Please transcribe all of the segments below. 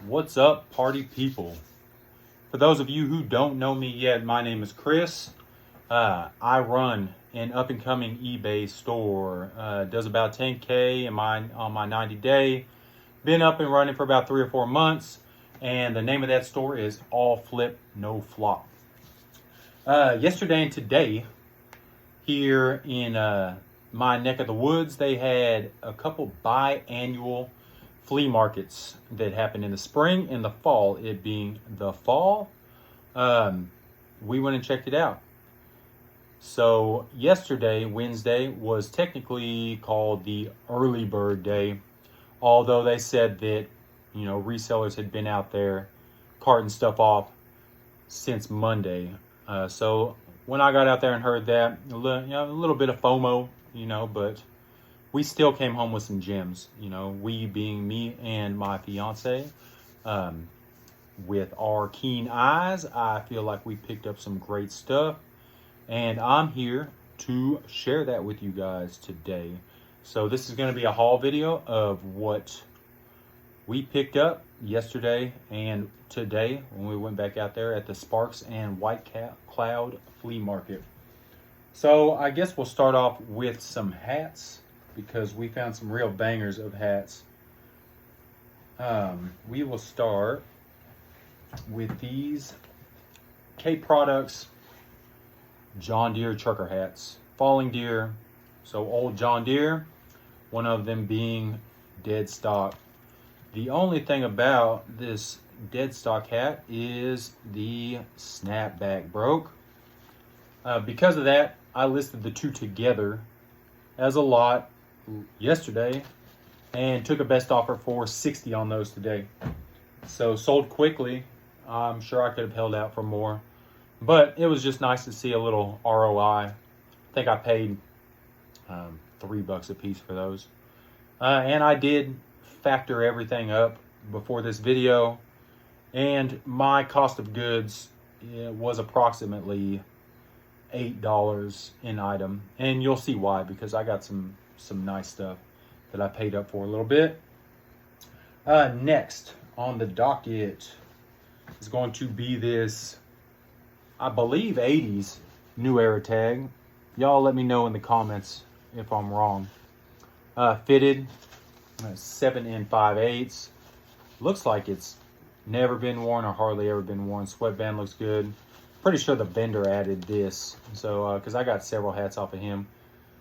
What's up, party people? For those of you who don't know me yet, my name is Chris. I run an up-and-coming eBay store. Does about 10K on my 90-day. Been up and running for about 3 or 4 months. And the name of that store is All Flip, No Flop. Yesterday and today, here in my neck of the woods, they had a couple biannual flea markets that happen in the spring and the fall. It being the fall, we went and checked it out. So yesterday, Wednesday, was technically called the early bird day, although they said that, you know, resellers had been out there carting stuff off since Monday. So when I got out there and heard that, a little bit of FOMO, but we still came home with some gems, we being me and my fiance. With our keen eyes, I feel like we picked up some great stuff, and I'm here to share that with you guys today. So this is going to be a haul video of what we picked up yesterday and today when we went back out there at the Sparks and White Cloud Flea Market. So I guess we'll start off with some hats, because we found some real bangers of hats. We will start with these K Products John Deere trucker hats. Falling Deer, so old John Deere, one of them being dead stock. The only thing about this dead stock hat is the snapback broke. Because of that, I listed the two together as a lot yesterday and took a best offer for $60 on those today. So sold quickly. I'm sure I could have held out for more, but it was just nice to see a little ROI. I think I paid $3 a piece for those. And I did factor everything up before this video, and my cost of goods was approximately $8 an item, and you'll see why, because I got some nice stuff that I paid up for a little bit. Next on the docket is going to be this, I believe, 80s New Era tag. Y'all let me know in the comments if I'm wrong. Fitted 7 5/8. Looks like it's never been worn or hardly ever been worn. Sweatband looks good. Pretty sure the vendor added this, so because I got several hats off of him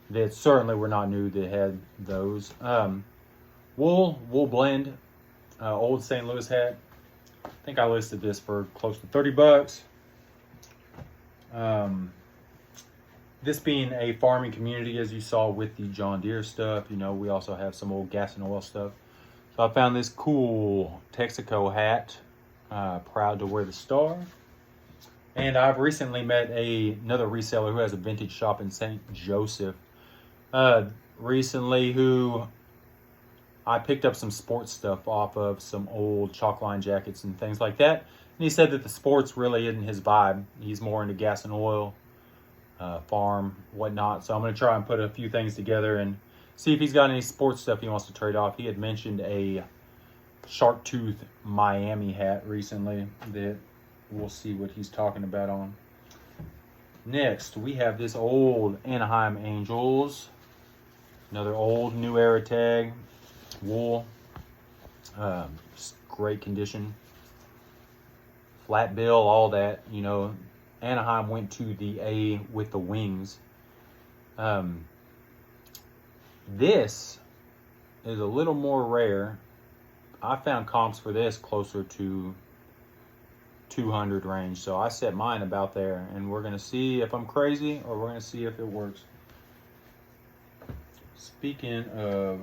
that certainly were not new that had those. Wool blend, old St. Louis hat. I think I listed this for close to $30. This being a farming community, as you saw with the John Deere stuff, we also have some old gas and oil stuff. So I found this cool Texaco hat, proud to wear the star. And I've recently met another reseller who has a vintage shop in St. Joseph recently, who I picked up some sports stuff off of, some old chalk line jackets and things like that. And he said that the sports really isn't his vibe. He's more into gas and oil, farm, whatnot. So I'm going to try and put a few things together and see if he's got any sports stuff he wants to trade off. He had mentioned a shark tooth Miami hat recently that we'll see what he's talking about on. Next, we have this old Anaheim Angels. Another old New Era tag. Wool. Great condition. Flat bill, all that. Anaheim went to the A with the wings. This is a little more rare. I found comps for this closer to 200 range, so I set mine about there, and we're gonna see if I'm crazy or we're gonna see if it works. Speaking of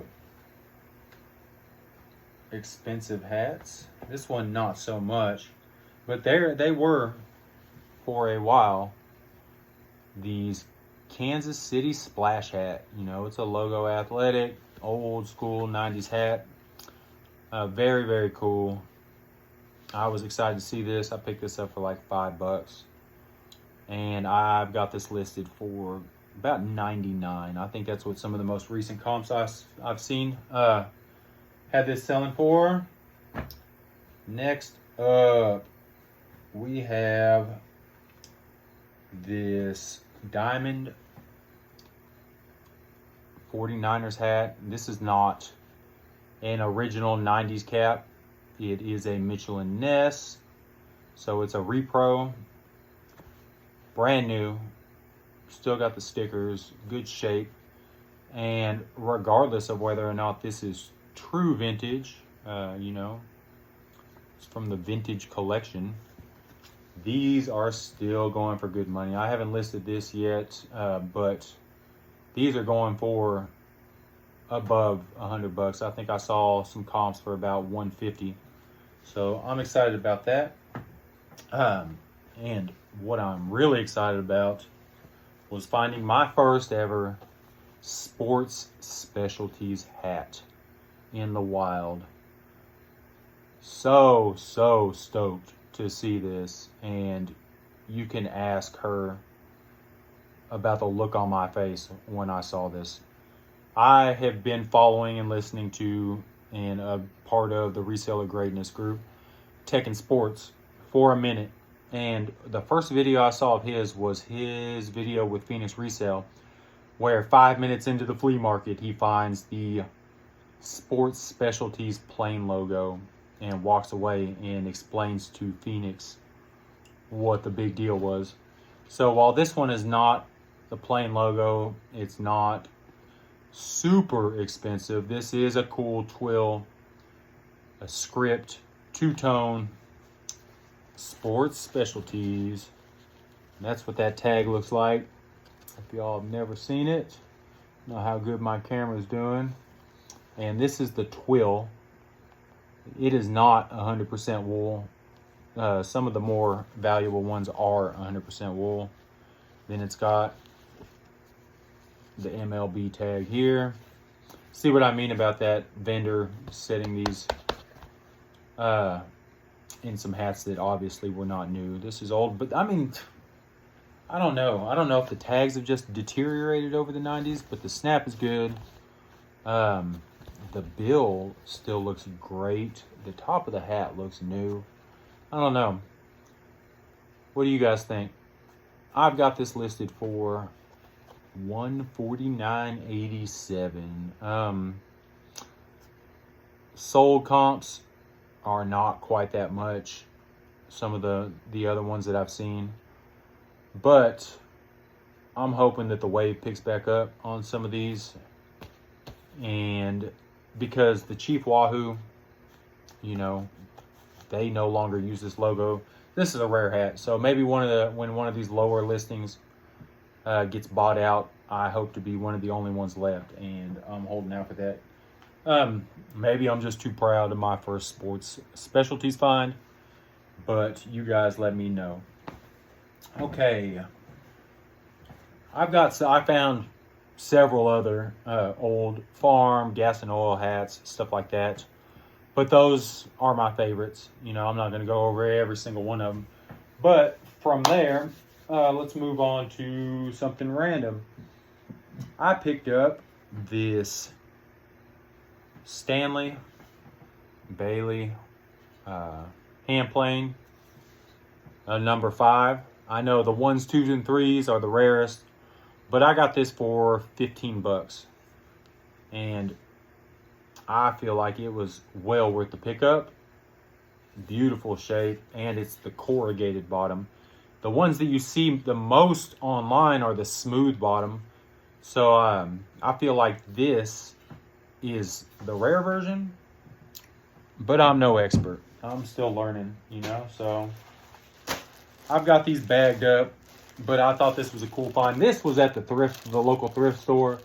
expensive hats, this one not so much, but they were for a while these Kansas City Splash hat. It's a logo athletic, old school 90s hat. Very, very cool. I was excited to see this. I picked this up for like $5, and I've got this listed for about 99. I think that's what some of the most recent comps I've seen had this selling for. Next up, we have this diamond 49ers hat. This is not an original 90s cap. It is a Mitchell & Ness. So it's a repro. Brand new. Still got the stickers. Good shape. And regardless of whether or not this is true vintage, you know, it's from the vintage collection, these are still going for good money. I haven't listed this yet, but these are going for above $100. I think I saw some comps for about $150. So I'm excited about that. And what I'm really excited about was finding my first ever sports specialties hat in the wild. So stoked to see this, and you can ask her about the look on my face when I saw this. I have been following and listening to and a part of the Reseller Greatness group, Tech and Sports, for a minute. And the first video I saw of his was his video with Phoenix Resale, where 5 minutes into the flea market, he finds the sports specialties plain logo and walks away and explains to Phoenix what the big deal was. So while this one is not the plain logo, it's not super expensive. This is a cool twill, a script, two-tone, sports specialties. And that's what that tag looks like. If y'all have never seen it, know how good my camera's doing. And this is the twill. It is not 100% wool. Some of the more valuable ones are 100% wool. Then it's got the MLB tag here. See what I mean about that vendor setting these in some hats that obviously were not new. This is old, but I mean, I don't know. I don't know if the tags have just deteriorated over the 90s, but the snap is good. The bill still looks great. The top of the hat looks new. I don't know. What do you guys think? I've got this listed for $149.87. Sold comps are not quite that much. Some of the other ones that I've seen. But I'm hoping that the wave picks back up on some of these. And because the Chief Wahoo, you know, they no longer use this logo. This is a rare hat. So maybe when one of these lower listings gets bought out, I hope to be one of the only ones left. And I'm holding out for that. Maybe I'm just too proud of my first sports specialties find. But you guys let me know. Okay. I found several other old farm, gas and oil hats, stuff like that. But those are my favorites. You know, I'm not going to go over every single one of them. But from there, let's move on to something random. I picked up this Stanley Bailey hand plane, number 5. I know the 1s, 2s, and 3s are the rarest, but I got this for $15. And I feel like it was well worth the pickup. Beautiful shape, and it's the corrugated bottom. The ones that you see the most online are the smooth bottom. So I feel like this is the rare version, but I'm no expert. I'm still learning, you know, so I've got these bagged up, but I thought this was a cool find. This was at the local thrift store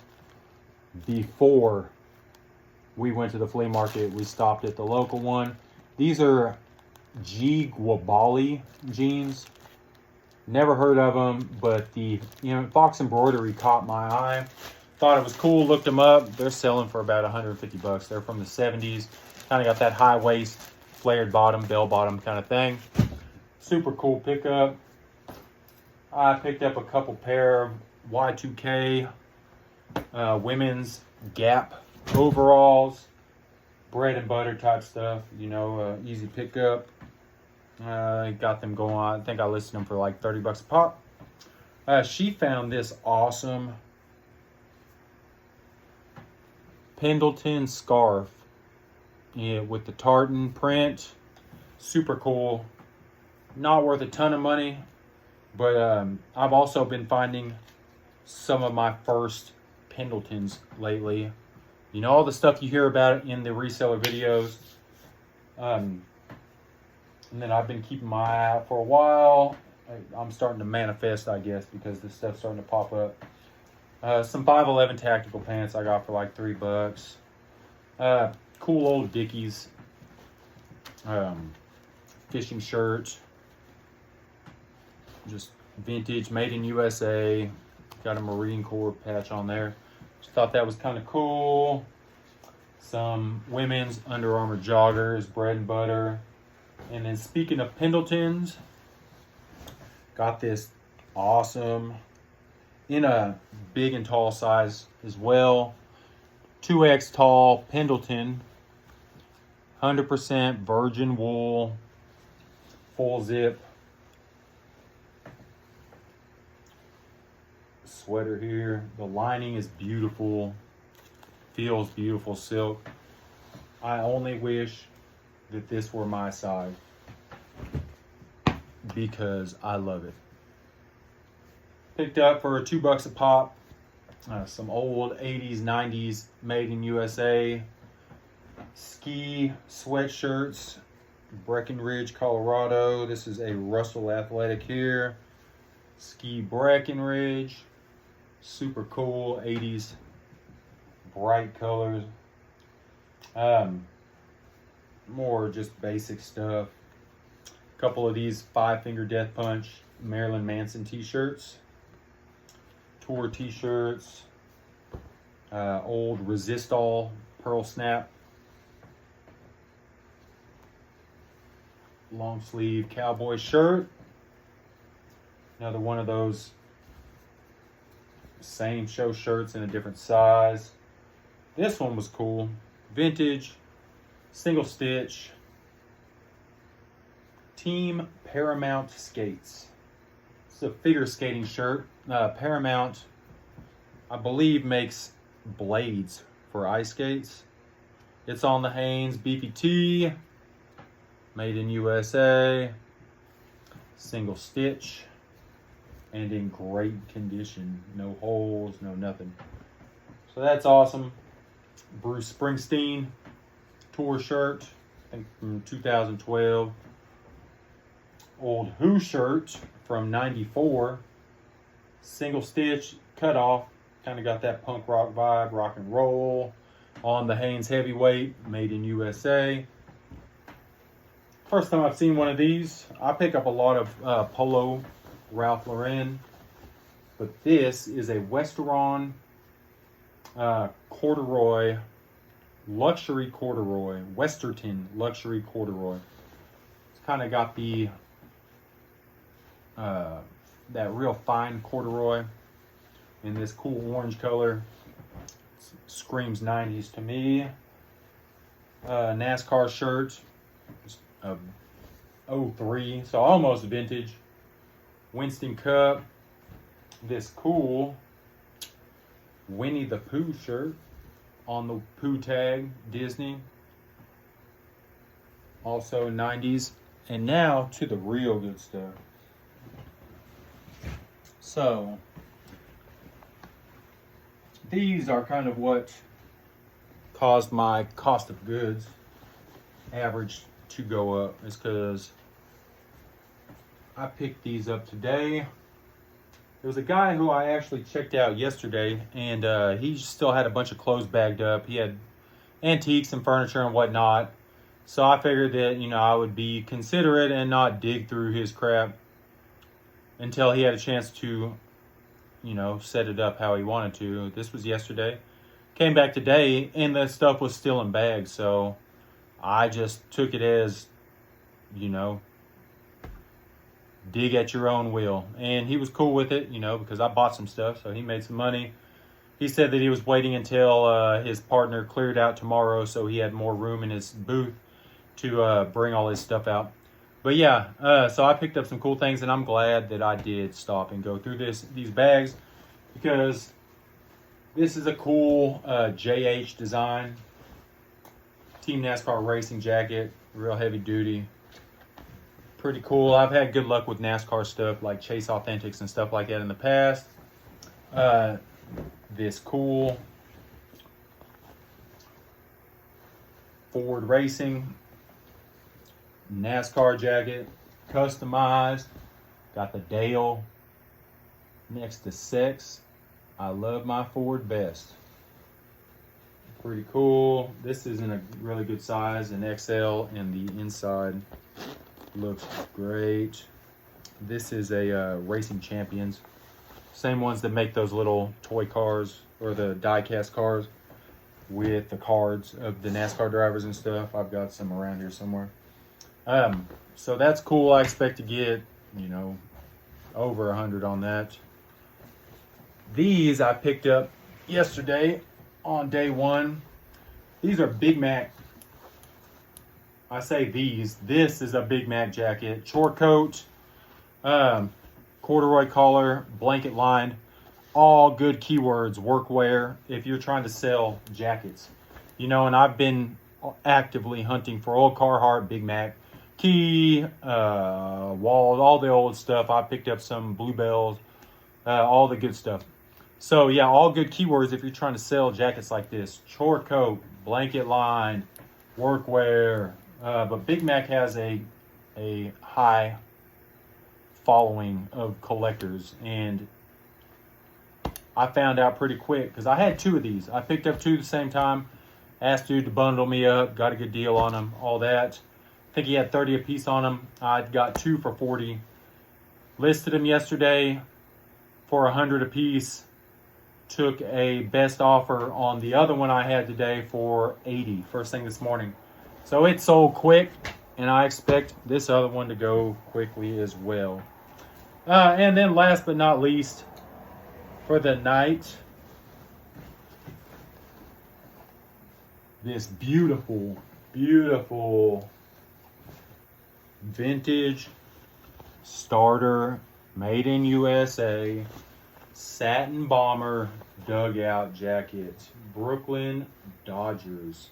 before we went to the flea market. We stopped at the local one. These are G. Guabali jeans. Never heard of them, but the Fox embroidery caught my eye. Thought it was cool. Looked them up. They're selling for about $150. They're from the 70s. Kind of got that high waist, flared bottom, bell bottom kind of thing. Super cool pickup. I picked up a couple pair of Y2K women's Gap overalls. bread and butter type stuff, you know, easy pickup. Got them going on. I think I listed them for like 30 bucks a pop. She found this awesome Pendleton scarf, yeah, with the tartan print. Super cool. Not worth a ton of money, but I've also been finding some of my first Pendletons lately. You know, all the stuff you hear about in the reseller videos. And then I've been keeping my eye out for a while. I'm starting to manifest, I guess, because this stuff's starting to pop up. Some 511 tactical pants I got for like $3. Cool old Dickies fishing shirt. Just vintage, made in USA. Got a Marine Corps patch on there. Just thought that was kind of cool. Some women's Under Armour joggers, bread and butter. And then speaking of Pendletons, got this awesome, in a big and tall size as well, 2X tall Pendleton, 100% virgin wool, full zip sweater here. The lining is beautiful, feels beautiful silk. I only wish that this were my size because I love it. Picked up for $2 a pop. Some old 80s, 90s made in USA ski sweatshirts, Breckenridge, Colorado. This is a Russell Athletic here. Ski Breckenridge. Super cool 80s bright colors. More just basic stuff. A couple of these 5 Finger Death Punch Marilyn Manson t-shirts. Tour t-shirts. Old Resistol Pearl Snap long sleeve cowboy shirt. Another one of those same show shirts in a different size. This one was cool. Vintage, single stitch, Team Paramount Skates. It's a figure skating shirt. Paramount, I believe, makes blades for ice skates. It's on the Hanes BPT, made in USA, single stitch, and in great condition. No holes, no nothing. So that's awesome. Bruce Springsteen tour shirt, I think from 2012. Old Who shirt from 94. Single stitch, cut off. Kind of got that punk rock vibe, rock and roll. On the Hanes Heavyweight, made in USA. First time I've seen one of these. I pick up a lot of Polo Ralph Lauren. But this is a Westeron corduroy, luxury corduroy, Westerton luxury corduroy. It's kind of got the that real fine corduroy in this cool orange color. Screams 90s to me. NASCAR shirt, of 03, so almost vintage. Winston Cup. This cool Winnie the Pooh shirt on the Pooh tag, Disney. Also 90s. And now to the real good stuff. So, these are kind of what caused my cost of goods average to go up. Is because I picked these up today. There was a guy who I actually checked out yesterday, and he still had a bunch of clothes bagged up. He had antiques and furniture and whatnot. So I figured that, you know, I would be considerate and not dig through his crap until he had a chance to, you know, set it up how he wanted to. This was yesterday. Came back today, and the stuff was still in bags. So I just took it as, you know, dig at your own will. And he was cool with it, you know, because I bought some stuff, so he made some money. he said that he was waiting until his partner cleared out tomorrow so he had more room in his booth to bring all his stuff out. But yeah, so I picked up some cool things, and I'm glad that I did stop and go through these bags, because this is a cool JH design. Team NASCAR racing jacket, real heavy duty. Pretty cool. I've had good luck with NASCAR stuff like Chase Authentics and stuff like that in the past. This cool Ford Racing NASCAR jacket, customized. Got the Dale next to Sex. I love my Ford best. Pretty cool. This is in a really good size, an XL, and the inside looks great. This is a Racing Champions. Same ones that make those little toy cars, or the die-cast cars with the cards of the NASCAR drivers and stuff. I've got some around here somewhere. So that's cool. I expect to get, over 100 on that. These I picked up yesterday on day one. These are Big Mac. I say these. This is a Big Mac jacket. Short coat, corduroy collar, blanket lined. All good keywords, workwear, if you're trying to sell jackets. And I've been actively hunting for old Carhartt, Big Mac, Key, Wall, all the old stuff. I picked up some Bluebells, all the good stuff. So yeah, all good keywords if you're trying to sell jackets like this. Short coat, blanket lined, workwear. But Big Mac has a high following of collectors, and I found out pretty quick because I had two of these. I picked up two at the same time. Asked dude to bundle me up, got a good deal on them, all that. I think he had 30 a piece on them. I got two for 40. Listed them yesterday for 100 a piece. Took a best offer on the other one I had today for 80, first thing this morning. So it sold quick, and I expect this other one to go quickly as well. And then last but not least, for the night, this beautiful, beautiful vintage starter, made in USA, satin bomber dugout jacket, Brooklyn Dodgers.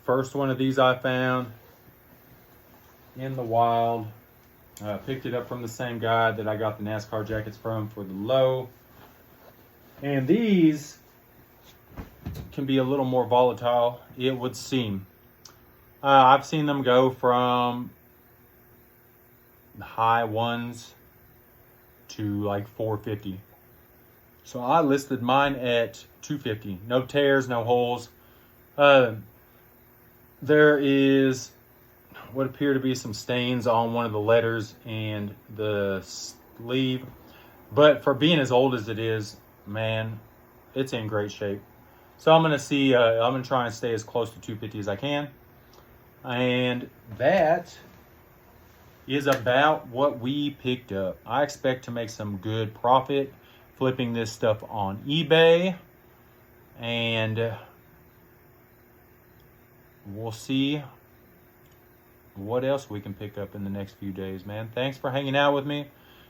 First one of these I found in the wild. Picked it up from the same guy that I got the NASCAR jackets from for the low. And these can be a little more volatile, it would seem. I've seen them go from high ones to like 450. So I listed mine at 250. No tears, no holes. There is what appear to be some stains on one of the letters and the sleeve. But for being as old as it is, man, it's in great shape. So I'm going to try and stay as close to 250 as I can. And that is about what we picked up. I expect to make some good profit flipping this stuff on eBay. And we'll see what else we can pick up in the next few days, man. Thanks for hanging out with me,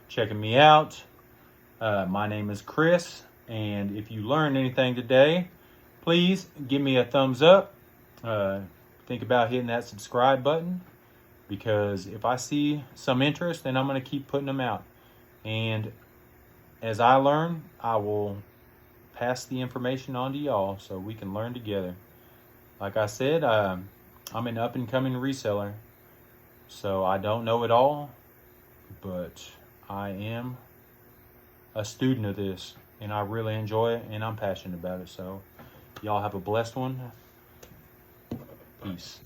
checking me out. My name is Chris, and if you learned anything today, please give me a thumbs up. Think about hitting that subscribe button, because if I see some interest, then I'm going to keep putting them out. And as I learn, I will pass the information on to y'all so we can learn together. Like I said, I'm an up-and-coming reseller, so I don't know it all, but I am a student of this, and I really enjoy it, and I'm passionate about it. So y'all have a blessed one. Peace.